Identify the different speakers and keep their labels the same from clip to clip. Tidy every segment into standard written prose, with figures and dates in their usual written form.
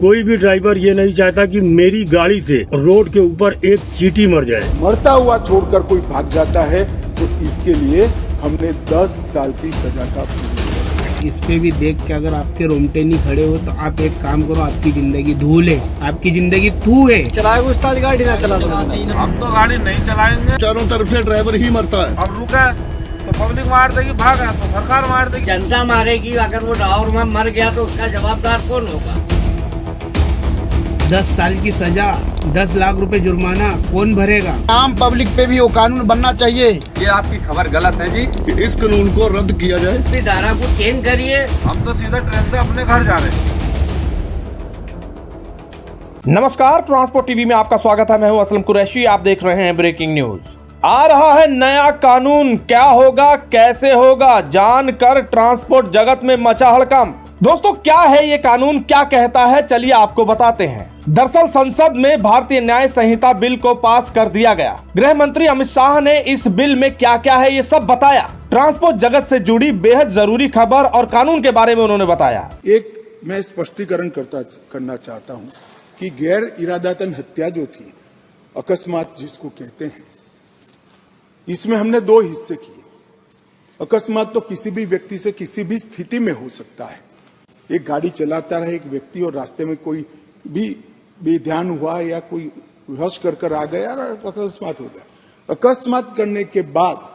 Speaker 1: कोई भी ड्राइवर ये नहीं चाहता कि मेरी गाड़ी से रोड के ऊपर एक चींटी मर जाए।
Speaker 2: मरता हुआ छोड़कर कोई भाग जाता है तो इसके लिए हमने 10 साल की सजा का
Speaker 3: इस पे भी देख के अगर आपके रोंगटे नहीं खड़े हो तो आप एक काम करो, आपकी जिंदगी धूल है, आपकी जिंदगी थू है।
Speaker 4: चलाएगा उस्ताद गाड़ी ना चला
Speaker 5: हम तो गाड़ी नहीं चलाएंगे।
Speaker 6: चारों तरफ से ड्राइवर ही मरता है।
Speaker 5: अब रुका तो पब्लिक मार देगी, भागा तो सरकार मार देगी,
Speaker 4: जनता मारेगी। अगर वो ड्राइवर में मर गया तो उसका जवाबदार कौन होगा?
Speaker 3: 10 साल की सजा, 10 लाख रुपए जुर्माना कौन भरेगा?
Speaker 7: आम पब्लिक पे भी वो कानून बनना चाहिए।
Speaker 5: ये आपकी खबर गलत है जी।
Speaker 6: कि इस कानून को रद्द किया जाए।
Speaker 4: धारा को चेंज करिए।
Speaker 5: हम तो सीधा ट्रेन से अपने घर जा रहे हैं।
Speaker 8: नमस्कार, ट्रांसपोर्ट टीवी में आपका स्वागत है। मैं हूं असलम कुरैशी। आप देख रहे हैं ब्रेकिंग न्यूज। आ रहा है नया कानून, क्या होगा, कैसे होगा, जानकर ट्रांसपोर्ट जगत में मचा हड़कंप। दोस्तों, क्या है ये कानून, क्या कहता है, चलिए आपको बताते हैं। दरअसल संसद में भारतीय न्याय संहिता बिल को पास कर दिया गया। गृह मंत्री अमित शाह ने इस बिल में क्या क्या है ये सब बताया। ट्रांसपोर्ट जगत से जुड़ी बेहद जरूरी खबर और कानून के बारे में उन्होंने बताया।
Speaker 2: एक मैं स्पष्टीकरण करना चाहता हूं कि गैर इरादतन हत्या जो थी, अकस्मात जिसको कहते हैं, इसमें हमने 2 हिस्से किए। अकस्मात तो किसी भी व्यक्ति से किसी भी स्थिति में हो सकता है। एक गाड़ी चलाता रहे एक व्यक्ति और रास्ते में कोई भी बेध्यान हुआ या कोई रश कर आ गया और अकस्मात हो गया। अकस्मात करने के बाद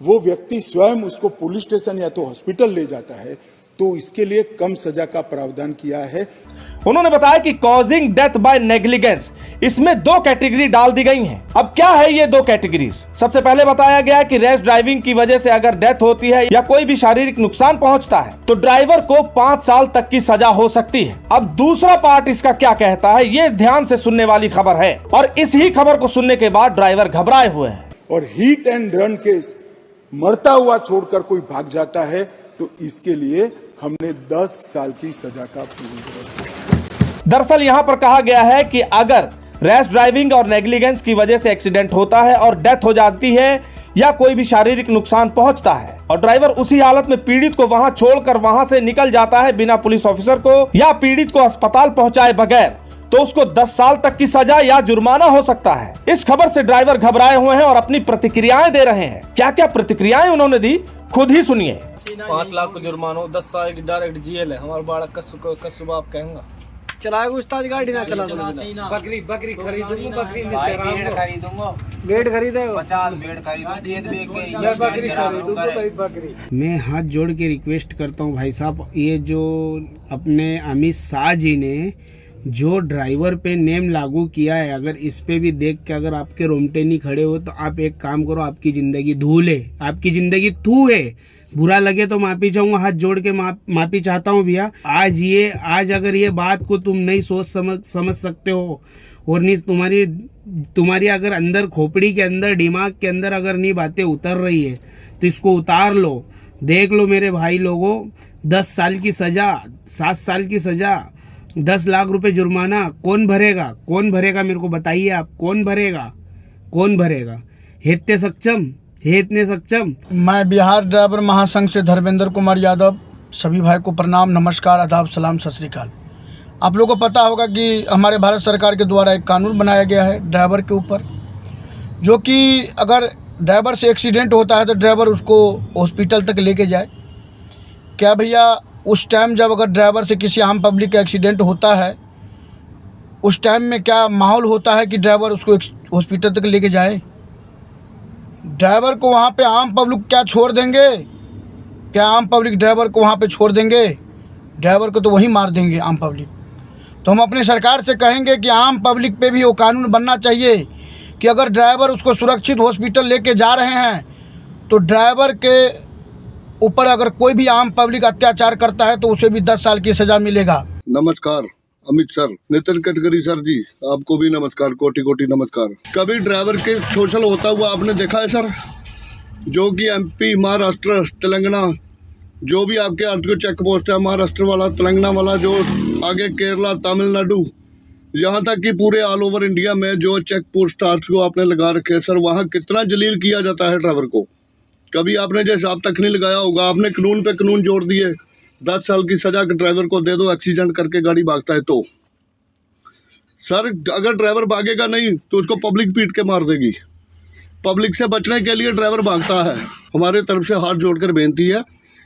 Speaker 2: वो व्यक्ति स्वयं उसको पुलिस स्टेशन या तो हॉस्पिटल ले जाता है, तो इसके लिए कम सजा का प्रावधान किया है।
Speaker 8: उन्होंने बताया कि कॉजिंग डेथ बाय नेग्लिजेंस, इसमें 2 कैटेगरी डाल दी गई हैं। अब क्या है ये 2 कैटेगरीज? सबसे पहले बताया गया कि रैश ड्राइविंग की वजह से अगर डेथ होती है या कोई भी शारीरिक नुकसान पहुंचता है तो ड्राइवर को 5 साल तक की सजा हो सकती है। अब दूसरा पार्ट इसका क्या कहता है, ये ध्यान से सुनने वाली खबर है और इस ही खबर को सुनने के बाद ड्राइवर घबराए हुए हैं।
Speaker 2: और हिट एंड रन केस, मरता हुआ छोड़कर कोई भाग जाता है तो इसके लिए हमने 10 साल की सजा का
Speaker 8: दरअसल यहाँ पर कहा गया है कि अगर रैश ड्राइविंग और नेग्लिजेंस की वजह से एक्सीडेंट होता है और डेथ हो जाती है या कोई भी शारीरिक नुकसान पहुंचता है और ड्राइवर उसी हालत में पीड़ित को वहां छोड़कर वहां से निकल जाता है बिना पुलिस ऑफिसर को या पीड़ित को अस्पताल पहुंचाए बगैर, तो उसको 10 साल तक की सजा या जुर्माना हो सकता है। इस खबर से ड्राइवर घबराए हुए हैं और अपनी प्रतिक्रियाएं दे रहे हैं। क्या क्या प्रतिक्रियाएं उन्होंने दी, खुद ही सुनिए।
Speaker 9: 5 लाख को जुर्माना, 10 साल की डायरेक्ट जेल है। हमारा बालक कस्बा आप कहेंगे
Speaker 4: चलाएगा उस्ताद गाड़ी ना चला।
Speaker 9: बकरी खरीदूंगा, बकरी में खरीदूंगा,
Speaker 4: बेड खरीदे
Speaker 9: 50 बेड खरीदूंगा, खेत बेच के
Speaker 4: मैं बकरी खरीदूंगा भाई। बकरी
Speaker 3: मैं हाथ जोड़ के रिक्वेस्ट करता हूँ भाई साहब, ये जो अपने अमित शाह जी ने जो ड्राइवर पे नेम लागू किया है, अगर इस पे भी देख के अगर आपके रोंगटे नहीं खड़े हो तो आप एक काम करो, आपकी जिंदगी धूल है, आपकी जिंदगी थू है। बुरा लगे तो माफी चाहूंगा, हाथ जोड़ के माफी चाहता हूँ भैया। आज अगर ये बात को तुम नहीं सोच समझ सकते हो और नहीं तुम्हारी अगर अंदर खोपड़ी के अंदर, दिमाग के अंदर अगर नहीं बातें उतर रही है तो इसको उतार लो। देख लो मेरे भाई लोगों, 10 साल की सजा, 7 साल की सजा, 10 लाख रुपए जुर्माना कौन भरेगा? कौन भरेगा मेरे को बताइए आप, कौन भरेगा? हेतने सक्षम।
Speaker 7: मैं बिहार ड्राइवर महासंघ से धर्मेंद्र कुमार यादव सभी भाई को प्रणाम, नमस्कार, आदाब, सलाम, सत श्री अकाल। आप लोगों को पता होगा कि हमारे भारत सरकार के द्वारा एक कानून बनाया गया है ड्राइवर के ऊपर, जो कि अगर ड्राइवर से एक्सीडेंट होता है तो ड्राइवर उसको हॉस्पिटल तक लेके जाए। क्या भैया, उस टाइम जब अगर ड्राइवर से किसी आम पब्लिक का एक्सीडेंट होता है, उस टाइम में क्या माहौल होता है कि ड्राइवर उसको हॉस्पिटल तक लेके जाए? ड्राइवर को वहाँ पे आम पब्लिक क्या छोड़ देंगे? क्या आम पब्लिक ड्राइवर को वहाँ पे छोड़ देंगे? ड्राइवर को तो वहीं मार देंगे आम पब्लिक। तो हम अपनी सरकार से कहेंगे कि आम पब्लिक पे भी वो कानून बनना चाहिए कि अगर ड्राइवर उसको सुरक्षित हॉस्पिटल लेके जा रहे हैं तो ड्राइवर के ऊपर अगर कोई भी आम पब्लिक अत्याचार करता है तो उसे भी 10 साल की सजा मिलेगा।
Speaker 6: नमस्कार अमित सर, नितिन गडकरी सर जी, आपको भी नमस्कार, कोटि नमस्कार। कभी ड्राइवर के शोषण होता हुआ आपने देखा है सर? जो कि MP, महाराष्ट्र, तेलंगाना, जो भी आपके आरटीओ चेक पोस्ट है, महाराष्ट्र वाला, तेलंगाना वाला, जो आगे केरला, तमिलनाडु, यहाँ तक कि पूरे ऑल ओवर इंडिया में जो चेक पोस्ट को आपने लगा रखे सर, वहाँ कितना जलील किया जाता है ड्राइवर को। कभी आपने जो हिसाब तक नहीं लगाया होगा, आपने कानून पे कानून जोड़ दिए। 10 साल की सजा ड्राइवर को दे दो, एक्सीडेंट करके गाड़ी भागता है तो। सर अगर ड्राइवर भागेगा नहीं तो उसको पब्लिक पीट के मार देगी। पब्लिक से बचने के लिए ड्राइवर भागता है। हमारे तरफ से हाथ जोड़कर बेनती है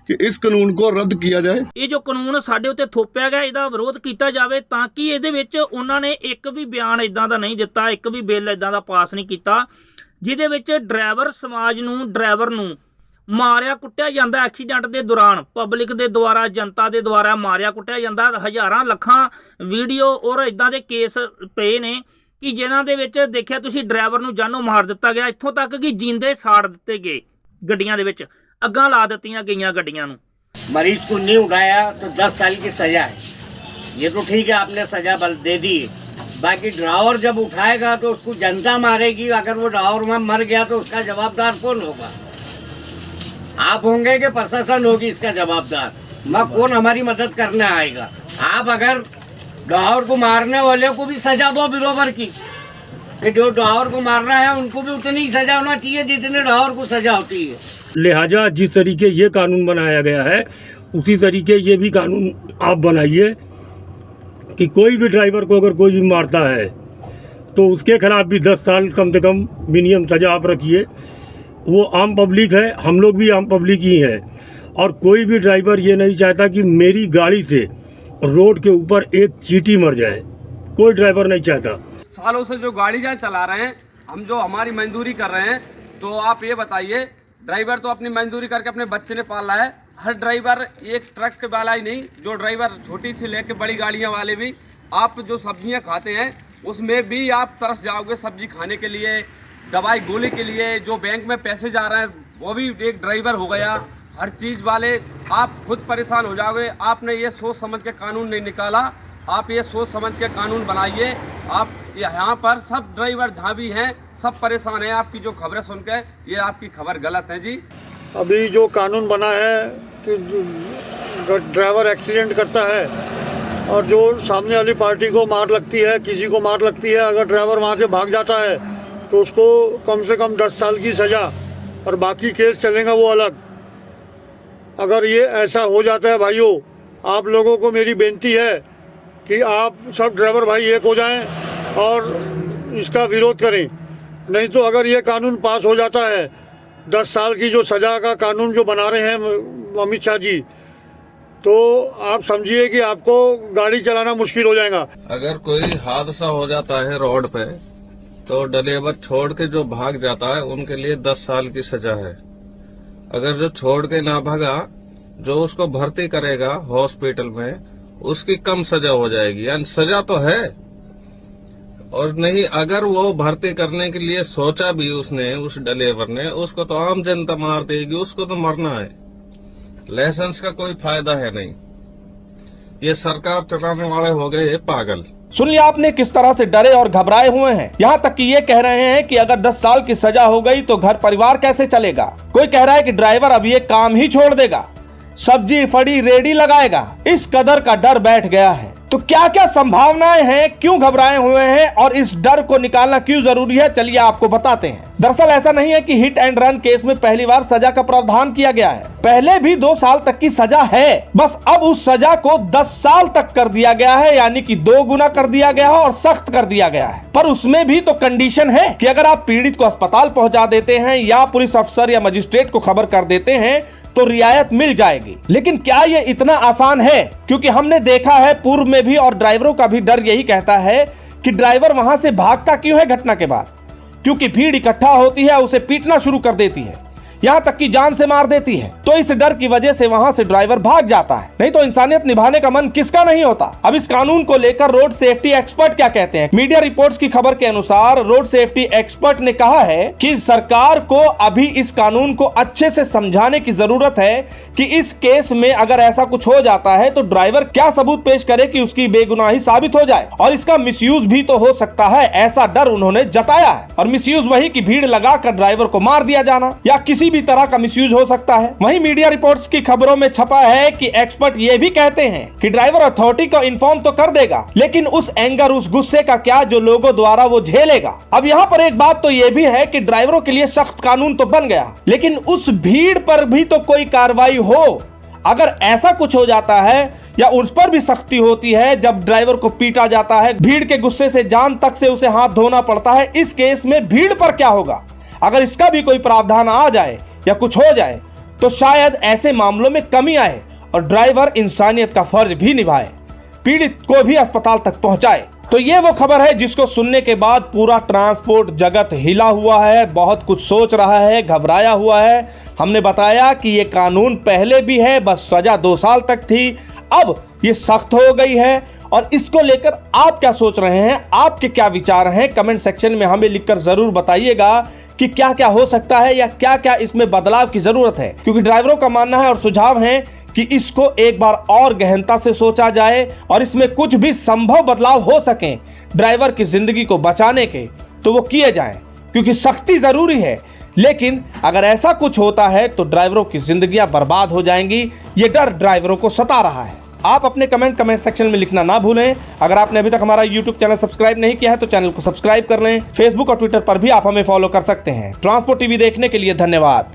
Speaker 6: कि इस ਕਾਨੂੰਨ को ਰੱਦ किया जाए।
Speaker 10: ਇਹ ਜੋ ਕਾਨੂੰਨ ਸਾਡੇ ਉੱਤੇ ਥੋਪਿਆ ਗਿਆ ਇਹਦਾ ਵਿਰੋਧ ਕੀਤਾ ਜਾਵੇ ਤਾਂ ਕਿ ਇਹਦੇ ਵਿੱਚ ਉਹਨਾਂ ਨੇ ਇੱਕ ਵੀ ਬਿਆਨ ਇਦਾਂ ਦਾ ਨਹੀਂ ਦਿੱਤਾ, ਇੱਕ ਵੀ ਬਿੱਲ ਇਦਾਂ ਦਾ ਪਾਸ ਨਹੀਂ ਕੀਤਾ ਜਿਹਦੇ ਵਿੱਚ ਡਰਾਈਵਰ ਸਮਾਜ ਨੂੰ, ਡਰਾਈਵਰ ਨੂੰ ਮਾਰਿਆ ਕੁੱਟਿਆ ਜਾਂਦਾ ਐਕਸੀਡੈਂਟ ਦੇ ਦੌਰਾਨ, ਪਬਲਿਕ ਦੇ ਦੁਆਰਾ, ਜਨਤਾ ਦੇ ਦੁਆਰਾ ਮਾਰਿਆ ਕੁੱਟਿਆ ਜਾਂਦਾ। ਹਜ਼ਾਰਾਂ ਲੱਖਾਂ ਵੀਡੀਓ ਔਰ ਇਦਾਂ ਦੇ ਕੇਸ ਪਏ ਨੇ ਕਿ ਜਿਨ੍ਹਾਂ ਦੇ ਵਿੱਚ ਦੇਖਿਆ ਤੁਸੀਂ ਡਰਾਈਵਰ ਨੂੰ ਜਾਨੋਂ ਮਾਰ ਦਿੱਤਾ ਗਿਆ, ਇੱਥੋਂ ਤੱਕ ਕਿ ਜਿੰਦੇ ਸਾੜ ਦਿੱਤੇ ਗਏ ਗੱਡੀਆਂ ਦੇ ਵਿੱਚ, ਅੱਗਾਂ ਲਾ ਦਿੱਤੀਆਂ ਗਈਆਂ ਗੱਡੀਆਂ ਨੂੰ।
Speaker 4: मरीज को नहीं उठाया तो 10 साल की सजा है, ये तो ठीक है, आपने सजा बल दे दी। बाकी ड्राइवर जब उठाएगा तो उसको जनता मारेगी। अगर वो ड्राइवर में मर गया तो उसका जवाबदार कौन होगा? आप होंगे कि प्रशासन होगी इसका जवाबदार? कौन हमारी मदद करने आएगा? आप अगर ड्राइवर को मारने वाले को भी सजा दो बराबर की, कि जो ड्राइवर को मार रहा है उनको भी उतनी ही सजा होना चाहिए जितने ड्राइवर को सजा होती है।
Speaker 1: लिहाजा जिस तरीके ये कानून बनाया गया है उसी तरीके ये भी कानून आप बनाइए कि कोई भी ड्राइवर को अगर कोई भी मारता है तो उसके खिलाफ भी 10 साल कम से कम मिनिमम सजा आप रखिए। वो आम पब्लिक है, हम लोग भी आम पब्लिक ही हैं, और कोई भी ड्राइवर ये नहीं चाहता कि मेरी गाड़ी से रोड के ऊपर एक चींटी मर जाए, कोई ड्राइवर नहीं चाहता।
Speaker 5: सालों से जो गाड़ी चला रहे हैं हम, जो हमारी मजदूरी कर रहे हैं, तो आप ये बताइए, ड्राइवर तो अपनी मजदूरी करके अपने बच्चे ने पाला है। हर ड्राइवर एक ट्रक के वाला ही नहीं, जो ड्राइवर छोटी से लेके बड़ी गाड़ियां वाले भी, आप जो सब्जियां खाते हैं उसमें भी आप तरस जाओगे सब्जी खाने के लिए, दवाई गोली के लिए। जो बैंक में पैसे जा रहे हैं वो भी एक ड्राइवर हो गया। हर चीज़ वाले आप खुद परेशान हो जाओगे। आपने ये सोच समझ के कानून नहीं निकाला, आप ये सोच समझ के कानून बनाइए। आप यहाँ पर सब ड्राइवर जहाँ भी हैं सब परेशान हैं। आपकी जो खबरें सुन के, ये आपकी खबर गलत है जी।
Speaker 7: अभी जो कानून बना है कि ड्राइवर एक्सीडेंट करता है और जो सामने वाली पार्टी को मार लगती है, किसी को मार लगती है, अगर ड्राइवर वहाँ से भाग जाता है तो उसको कम से कम 10 साल की सज़ा, और बाकी केस चलेगा वो अलग। अगर ये ऐसा हो जाता है भाइयों, आप लोगों को मेरी बेनती है कि आप सब ड्राइवर भाई एक हो जाएं और इसका विरोध करें। नहीं तो अगर ये कानून पास हो जाता है, 10 साल की जो सज़ा का कानून जो बना रहे हैं अमित शाह जी, तो आप समझिए कि आपको गाड़ी चलाना मुश्किल हो जाएगा।
Speaker 11: अगर कोई हादसा हो जाता है रोड पे तो ड्राइवर छोड़ के जो भाग जाता है उनके लिए 10 साल की सजा है। अगर जो छोड़ के ना भागा, जो उसको भर्ती करेगा हॉस्पिटल में, उसकी कम सजा हो जाएगी। यानी सजा तो है, और नहीं अगर वो भर्ती करने के लिए सोचा भी उसने, उस ड्राइवर ने, उसको तो आम जनता मार देगी, उसको तो मरना है। लाइसेंस का कोई फायदा है नहीं। ये सरकार चलाने वाले हो गए पागल।
Speaker 8: सुन लिया आपने किस तरह से डरे और घबराए हुए हैं। यहाँ तक कि ये कह रहे हैं कि अगर 10 साल की सजा हो गई तो घर परिवार कैसे चलेगा। कोई कह रहा है कि ड्राइवर अब ये काम ही छोड़ देगा, सब्जी फड़ी रेडी लगाएगा। इस कदर का डर बैठ गया है। तो क्या क्या संभावनाएं हैं, क्यों घबराए हुए हैं और इस डर को निकालना क्यों जरूरी है, चलिए आपको बताते हैं। दरअसल ऐसा नहीं है कि हिट एंड रन केस में पहली बार सजा का प्रावधान किया गया है। पहले भी 2 साल तक की सजा है, बस अब उस सजा को 10 साल तक कर दिया गया है, यानी कि 2 गुना कर दिया गया है और सख्त कर दिया गया है। पर उसमें भी तो कंडीशन है कि अगर आप पीड़ित को अस्पताल पहुंचा देते हैं या पुलिस अफसर या मजिस्ट्रेट को खबर कर देते हैं तो रियायत मिल जाएगी। लेकिन क्या ये इतना आसान है? क्योंकि हमने देखा है पूर्व में भी, और ड्राइवरों का भी डर यही कहता है कि ड्राइवर वहां से भागता क्यों है घटना के बाद? क्योंकि भीड़ इकट्ठा होती है, उसे पीटना शुरू कर देती है, यहाँ तक कि जान से मार देती है। तो इस डर की वजह से वहां से ड्राइवर भाग जाता है। नहीं तो इंसानियत निभाने का मन किसका नहीं होता। अब इस कानून को लेकर रोड सेफ्टी एक्सपर्ट क्या कहते हैं। मीडिया रिपोर्ट्स की खबर के अनुसार रोड सेफ्टी एक्सपर्ट ने कहा है कि सरकार को अभी इस कानून को अच्छे से समझाने की जरूरत है कि इस केस में अगर ऐसा कुछ हो जाता है तो ड्राइवर क्या सबूत पेश करे कि उसकी बेगुनाही साबित हो जाए, और इसका मिसयूज भी तो हो सकता है, ऐसा डर उन्होंने जताया है। और मिसयूज वही कि भीड़ लगाकर ड्राइवर को मार दिया जाना या किसी भी तरह का मिसयूज हो सकता है। वहीं मीडिया रिपोर्ट्स की खबरों में छपा है कि एक्सपर्ट ये भी कहते हैं कि ड्राइवर अथॉरिटी को इन्फॉर्म तो कर देगा, लेकिन उस एंगर, उस गुस्से का क्या जो लोगों द्वारा वो झेलेगा। अब यहाँ पर एक बात तो ये भी है कि ड्राइवरों के लिए सख्त कानून तो बन गया, लेकिन उस भीड़ पर भी तो कोई कार्रवाई हो। अगर ऐसा कुछ हो जाता है या उस पर भी सख्ती होती है, जब ड्राइवर को पीटा जाता है, भीड़ के गुस्से से जान तक से उसे हाथ धोना पड़ता है, इस केस में भीड़ पर क्या होगा? अगर इसका भी कोई प्रावधान आ जाए या कुछ हो जाए तो शायद ऐसे मामलों में कमी आए और ड्राइवर इंसानियत का फर्ज भी निभाए, पीड़ित को भी अस्पताल तक पहुंचाए। तो ये वो खबर है जिसको सुनने के बाद पूरा ट्रांसपोर्ट जगत हिला हुआ है, बहुत कुछ सोच रहा है, घबराया हुआ है। हमने बताया कि ये कानून पहले भी है, बस सजा 2 साल तक थी, अब ये सख्त हो गई है। और इसको लेकर आप क्या सोच रहे हैं, आपके क्या विचार हैं, कमेंट सेक्शन में हमें लिखकर जरूर बताइएगा कि क्या क्या हो सकता है या क्या क्या इसमें बदलाव की जरूरत है। क्योंकि ड्राइवरों का मानना है और सुझाव है कि इसको एक बार और गहनता से सोचा जाए और इसमें कुछ भी संभव बदलाव हो सके ड्राइवर की जिंदगी को बचाने के, तो वो किए जाएं। क्योंकि सख्ती जरूरी है, लेकिन अगर ऐसा कुछ होता है तो ड्राइवरों की जिंदगियां बर्बाद हो जाएंगी। ये डर ड्राइवरों को सता रहा है। आप अपने कमेंट सेक्शन में लिखना ना भूलें। अगर आपने अभी तक हमारा YouTube चैनल सब्सक्राइब नहीं किया है तो चैनल को सब्सक्राइब कर लें। फेसबुक और ट्विटर पर भी आप हमें फॉलो कर सकते हैं। ट्रांसपोर्ट टीवी देखने के लिए धन्यवाद।